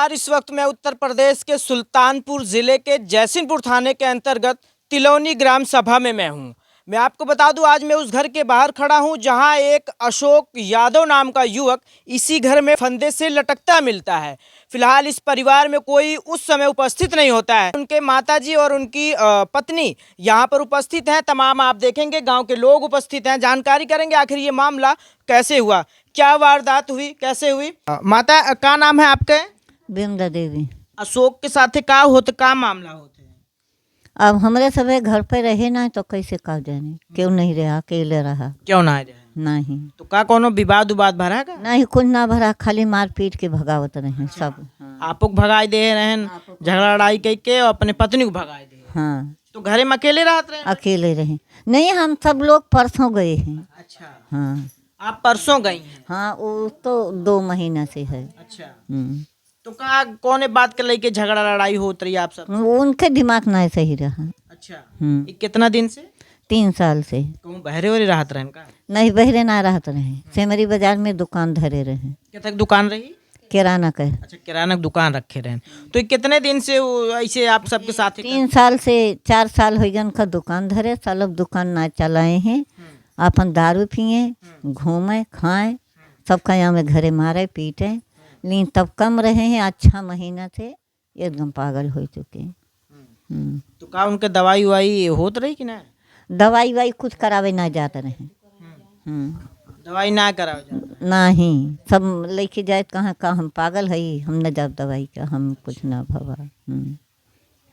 नमस्कार। इस वक्त मैं उत्तर प्रदेश के सुल्तानपुर जिले के जैसिनपुर थाने के अंतर्गत तिलौनी ग्राम सभा में मैं हूं। मैं आपको बता दूं, आज मैं उस घर के बाहर खड़ा हूं जहां एक अशोक यादव नाम का युवक इसी घर में फंदे से लटकता मिलता है। फिलहाल इस परिवार में कोई उस समय उपस्थित नहीं होता है। उनके माताजी और उनकी पत्नी यहां पर उपस्थित हैं। तमाम आप देखेंगे गाँव के लोग उपस्थित हैं। जानकारी करेंगे आखिर ये मामला कैसे हुआ, क्या वारदात हुई, कैसे हुई। माता का नाम है आपके? बिमला देवी। अशोक के साथ का होते, का मामला होते हैं? अब हमरे सबे घर पे रहे ना तो कैसे का जाने, क्यों नहीं रहा, अकेले रहा क्यों ना रहे? नहीं तो का कोनो विवाद उवाद भरा का? नहीं, कुछ ना भरा, खाली मार पीट के भगावत रहे सब। आपको भगाई दे रहन, झगड़ा लड़ाई कई के और अपने पत्नी को भगाई दे। हाँ, तो घरे में अकेले रहते रहे? अकेले रहे नहीं, हम सब लोग परसों गए हैं। अच्छा, हाँ आप परसों गई हैं? हाँ, वो तो 2 महीना से है। अच्छा, हम्म। तो का कौन बात के लेके झगड़ा लड़ाई होत रही आप सब? उनके दिमाग नहीं सही रहा। अच्छा, हम्म। ये कितना दिन से? 3 साल से। कहूँ बहरे वहरे रहत रहन का? नहीं, बहरे ना रहते रहे, सेमरी बाजार में दुकान धरे रहे, क्या तक दुकान रही? किराना का। अच्छा, किराना की दुकान रखे रहन। तो ये कितने दिन से ऐसे आप सबके साथ? 3 साल से 4 साल हो गए उनका दुकान धरे, साल अब दुकान ना चलाए हैं। अपन दारू पिए, घूमे खाएं, सबका यहाँ में घरे मारे पीटे, लेकिन तब कम रहे हैं। अच्छा महीना से एकदम पागल हो चुके हैं। तो का उनके दवाई उवाई होत रही कि ना? दवाई वाई कुछ करावे ना जाते रहे। दवाई ना कराओ जाता? नहीं, सब लेके जाए कहाँ का, हम पागल है, हम न जाब दवाई का, हम कुछ ना भवा।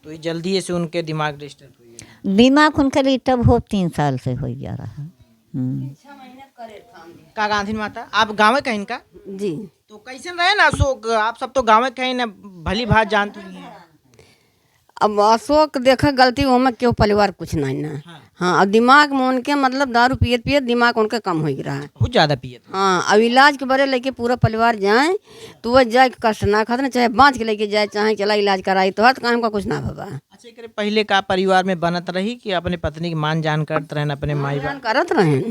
तो ये जल्दी से उनके दिमाग डिस्टर्ब हुई है? दिमाग उनके लिए तब हो 3 साल से हो जा रहा। का गांधी माता आप गाँव कहीं का? जी। तो कैसे रहे ना अशोक, आप सब तो गाँव कहीं ना भली भात जानते ही हैं। अब अशोक देखा गलती वो में क्यों परिवार कुछ नहीं ना। हाँ, अब दिमाग में उनके मतलब दारू पियत पियत दिमाग उनका कम हो रहा है। बहुत ज्यादा पिए थे। हाँ, अब इलाज के बारे लेके पूरा परिवार जाए तो वह जाए कष्ट ना खाते ना, चाहे बाँच के लेके जाए, चाहे चला इलाज कराई तो हर काम का कुछ ना भवा। अच्छा, करे पहले का परिवार में बनत रही कि अपने पत्नी की मान जान करते रहे अपने माई मान करत रहे,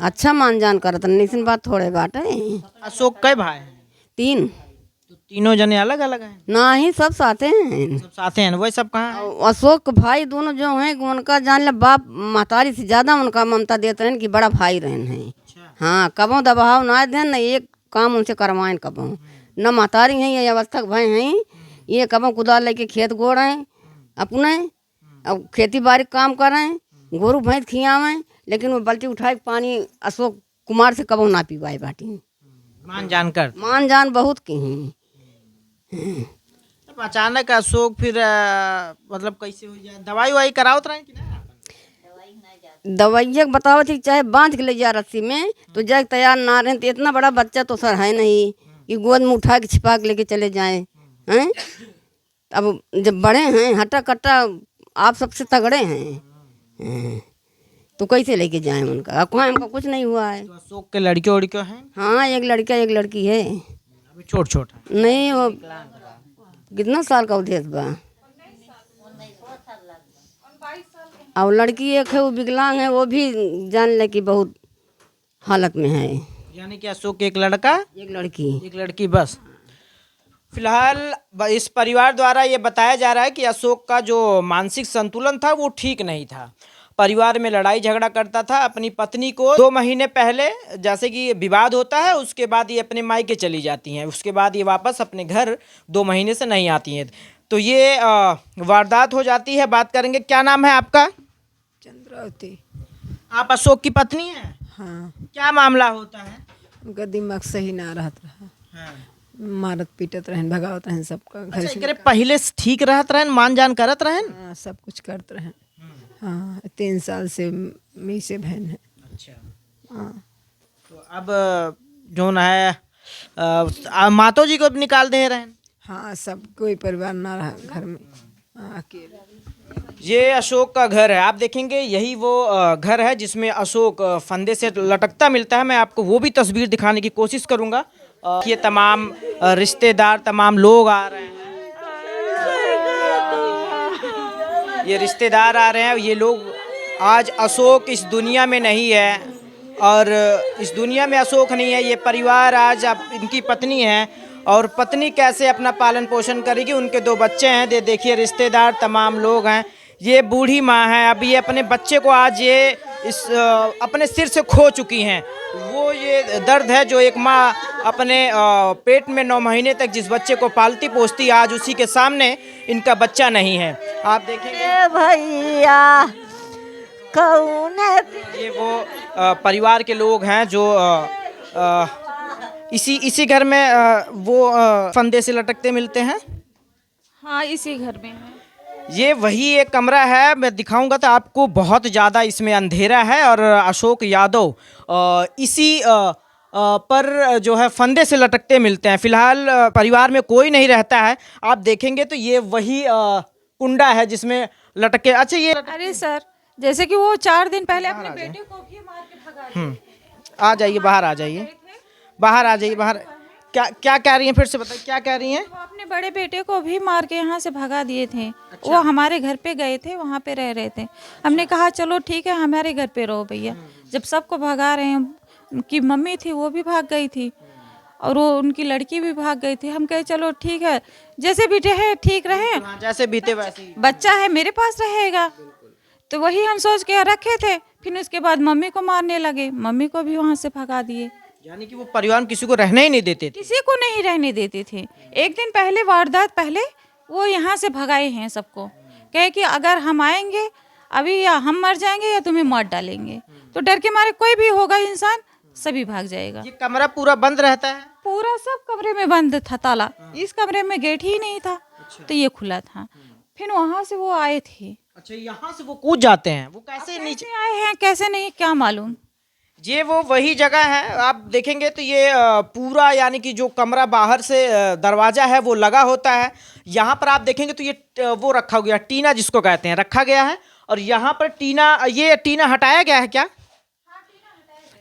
अच्छा मान जान करत रहे, निसन बात थोड़े बात है। बाप? अशोक कई भाई हैं? 3। तो तीनों जने अलग अलग हैं? ना ही सब साथे हैं। सब साथ हैं? वही सब कहाँ हैं? अशोक भाई दोनों जो हैं उनका जान ले बाप महतारी से ज्यादा उनका ममता देते हैं कि बड़ा भाई रहन हैं। हाँ, कबों दबाव ना दें, न एक काम उनसे करवाएं कबों, न महतारी हैं ये अवस्थक भाई हैं, ये कबों कुदाल लेके खेत गोड़ें अपने, अब खेती बाड़ी काम करें, गोरू भैंस खियावें, लेकिन वो बाल्टी उठाए पानी अशोक कुमार से कबों ना पीवाए बाटी। मान जान कर? मान जान बहुत की हैं। तब अचानक अशोक फिर मतलब कैसे हो जाए? दवाई वाई करावत रहे कि ना? दवाइया बताओ थी, चाहे बांध के ले जा रस्सी में तो जाए तैयार ना रहे, तो इतना बड़ा बच्चा तो सर है नहीं कि गोद में उठा के छिपा के लेके चले जाएं हैं। अब जब बड़े हैं, हट्टा कट्टा आप सबसे तगड़े हैं, तो कैसे लेके जाएं उनका? अब कहाँ उनका कुछ नहीं हुआ है। तो अशोक के लड़कियों उड़कियों हैं? हाँ, एक लड़का एक लड़की है। अभी छोट छोट है? नहीं, वो कितना साल का उद्देश्य बा। और लड़की एक है वो विकलांग है, वो भी जान ले कि बहुत हालत में है। यानी कि अशोक एक लड़का एक लड़की। एक लड़की बस। फिलहाल इस परिवार द्वारा ये बताया जा रहा है कि अशोक का जो मानसिक संतुलन था वो ठीक नहीं था। परिवार में लड़ाई झगड़ा करता था। अपनी पत्नी को 2 महीने पहले जैसे कि विवाद होता है, उसके बाद ये अपने मायके चली जाती हैं, उसके बाद ये वापस अपने घर 2 महीने से नहीं आती हैं। तो ये वारदात हो जाती है। बात करेंगे, क्या नाम है आपका? चंद्रावती। आप अशोक की पत्नी हैं? हाँ, क्या मामला होता है? उनका दिमाग सही ना रहत रहा, हाँ। मारत पीटत रहन, भगावत रहन सबका घर अच्छा, से। एकरे पहले से ठीक रहत रहन, मान जान करत रहन? हाँ, सब कुछ करत रहन। हाँ, 3 साल से मी से बहन है। अच्छा, हाँ, तो अब जो न है मातो जी को निकाल दे रहे हैं? हाँ, सब कोई परिवार ना रहा घर में। हाँ, अकेले। ये अशोक का घर है। आप देखेंगे यही वो घर है जिसमें अशोक फंदे से लटकता मिलता है। मैं आपको वो भी तस्वीर दिखाने की कोशिश करूंगा। ये तमाम रिश्तेदार, तमाम लोग आ रहे हैं। ये रिश्तेदार आ रहे हैं। ये लोग, आज अशोक इस दुनिया में नहीं है और इस दुनिया में अशोक नहीं है। ये परिवार आज इनकी पत्नी है और पत्नी कैसे अपना पालन पोषण करेगी। उनके 2 बच्चे हैं, ये देखिए रिश्तेदार तमाम लोग हैं। ये बूढ़ी माँ है, अब ये अपने बच्चे को आज ये अपने सिर से खो चुकी हैं। वो ये दर्द है जो एक माँ अपने पेट में 9 महीने तक जिस बच्चे को पालती पोसती, आज उसी के सामने इनका बच्चा नहीं है। आप देखेंगे भैया कौन ये वो परिवार के लोग हैं जो इसी घर में वो फंदे से लटकते मिलते हैं। हाँ, इसी घर में है। ये वही एक कमरा है, मैं दिखाऊंगा तो आपको, बहुत ज़्यादा इसमें अंधेरा है। और अशोक यादव इसी पर जो है फंदे से लटकते मिलते हैं। फिलहाल परिवार में कोई नहीं रहता है। आप देखेंगे तो ये वही कुंडा है जिसमें लटके। अच्छा ये अरे सर, जैसे कि वो 4 दिन पहले अपने बेटे को भी मार के भगा दिए। आ जाइए, बाहर आ जाइए, बाहर आ जाइए, बाहर। क्या क्या कह रही हैं, फिर से बताइए क्या कह रही हैं। वो अपने बड़े बेटे को भी मार के यहाँ से भगा दिए थे। वो हमारे घर पे गए थे, वहाँ पे रह रहे थे। हमने कहा चलो ठीक है, हमारे घर पे रहो भैया। जब सबको भगा रहे हैं, उनकी मम्मी थी वो भी भाग गई थी और वो उनकी लड़की भी भाग गई थी। हम कहे चलो ठीक है, जैसे भी रहे ठीक रहे, हाँ, जैसे बीते वैसे ही। बच्चा है मेरे पास रहेगा। तो वही हम सोच के रखे थे। फिर उसके बाद मम्मी को मारने लगे, मम्मी को भी वहाँ से भगा दिए। यानी कि वो परिवार में किसी को रहने ही नहीं देते थे। किसी को नहीं रहने देते थे। एक दिन पहले वारदात पहले वो यहाँ से भगाए हैं सबको, कहे कि अगर हम आएंगे अभी या हम मर जाएंगे या तुम्हें मार डालेंगे। तो डर के मारे कोई भी होगा इंसान, सभी भाग जाएगा। ये कमरा पूरा बंद रहता है। पूरा सब कमरे में बंद था ताला। इस कमरे में गेट ही नहीं था, तो ये खुला था। फिर वहाँ से वो आए थे। अच्छा, यहाँ से वो कूद जाते हैं, वो कैसे नीचे कैसे आए हैं कैसे नहीं क्या मालूम। ये वो वही जगह है। आप देखेंगे तो ये पूरा यानी कि जो कमरा बाहर से दरवाजा है वो लगा होता है। यहाँ पर आप देखेंगे तो ये वो रखा गया, टीना जिसको कहते हैं, रखा गया है। और यहाँ पर ये टीना हटाया गया है क्या?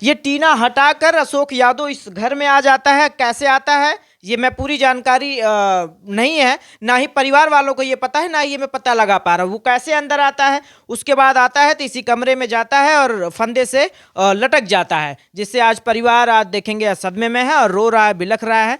ये टीना हटाकर अशोक यादव इस घर में आ जाता है। कैसे आता है ये मैं पूरी जानकारी नहीं है, ना ही परिवार वालों को ये पता है, ना ही ये मैं पता लगा पा रहा हूँ वो कैसे अंदर आता है। उसके बाद आता है तो इसी कमरे में जाता है और फंदे से लटक जाता है, जिससे आज परिवार आज देखेंगे सदमे में है और रो रहा है, बिलख रहा है।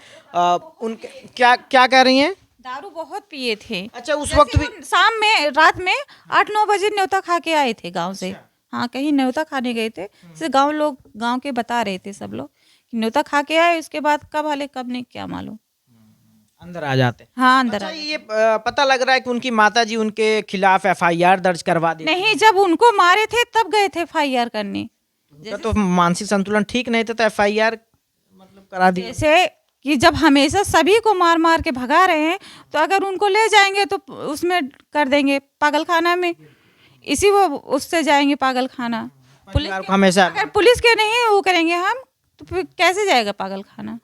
उनके क्या क्या कह रही हैं? दारू बहुत पिए थे। अच्छा, उस वक्त भी शाम में रात में 8-9 बजे न्योता खा के आए थे गांव से। हाँ, कहीं न्योता खाने गए थे। जैसे गांव के बता रहे थे सब लोग कि न्योता खा के आए, उसके बाद कब हाले कब नहीं क्या मालूम अंदर आ जाते। हाँ, अंदर अच्छा, आ ये पता लग रहा है कि उनकी माताजी उनके खिलाफ FIR दर्ज करवा दी। नहीं, जब उनको मारे थे तब गए थे FIR करने। उनका तो मानसिक संतुलन ठीक नहीं था तो FIR मतलब करा दी। जैसे कि जब हमेशा सभी को मार मार के भगा रहे हैं, तो अगर उनको ले जाएंगे तो उसमें कर देंगे पागल खाना में, इसी वो उससे जाएंगे पागल खाना। पुलिस हमेशा अगर पुलिस के नहीं वो करेंगे हम, तो फिर कैसे जाएगा पागल खाना।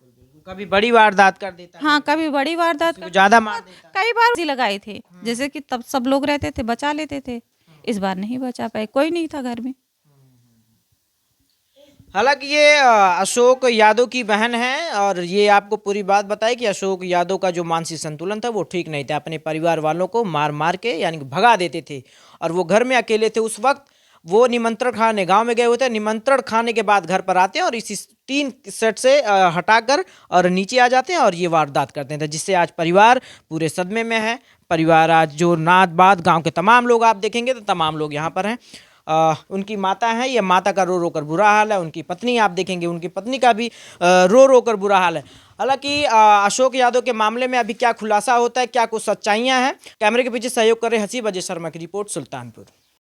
कभी बड़ी वारदात कर देता है, हाँ, कभी बड़ी वारदात ज्यादा मार देता है। कई बार लगाए थे, जैसे कि तब सब लोग रहते थे, बचा लेते थे। इस बार नहीं बचा पाए, कोई नहीं था घर में। हालांकि ये अशोक यादव की बहन है और ये आपको पूरी बात बताई कि अशोक यादव का जो मानसिक संतुलन था वो ठीक नहीं था। अपने परिवार वालों को मार मार के यानी कि भगा देते थे और वो घर में अकेले थे। उस वक्त वो निमंत्रण खाने गांव में गए हुए थे। निमंत्रण खाने के बाद घर पर आते हैं और इसी 3 सेट से हटाकर और नीचे आ जाते हैं और ये वारदात करते हैं, जिससे आज परिवार पूरे सदमे में है। परिवार आज जो नात बात गाँव के तमाम लोग आप देखेंगे तो तमाम लोग यहाँ पर हैं। उनकी माता है, ये माता का रो रो कर बुरा हाल है। उनकी पत्नी आप देखेंगे, उनकी पत्नी का भी रो रो कर बुरा हाल है। हालांकि अशोक यादव के मामले में अभी क्या खुलासा होता है, क्या कुछ सच्चाइयां हैं, कैमरे के पीछे सहयोग कर रहे हसीब अजय शर्मा की रिपोर्ट, सुल्तानपुर।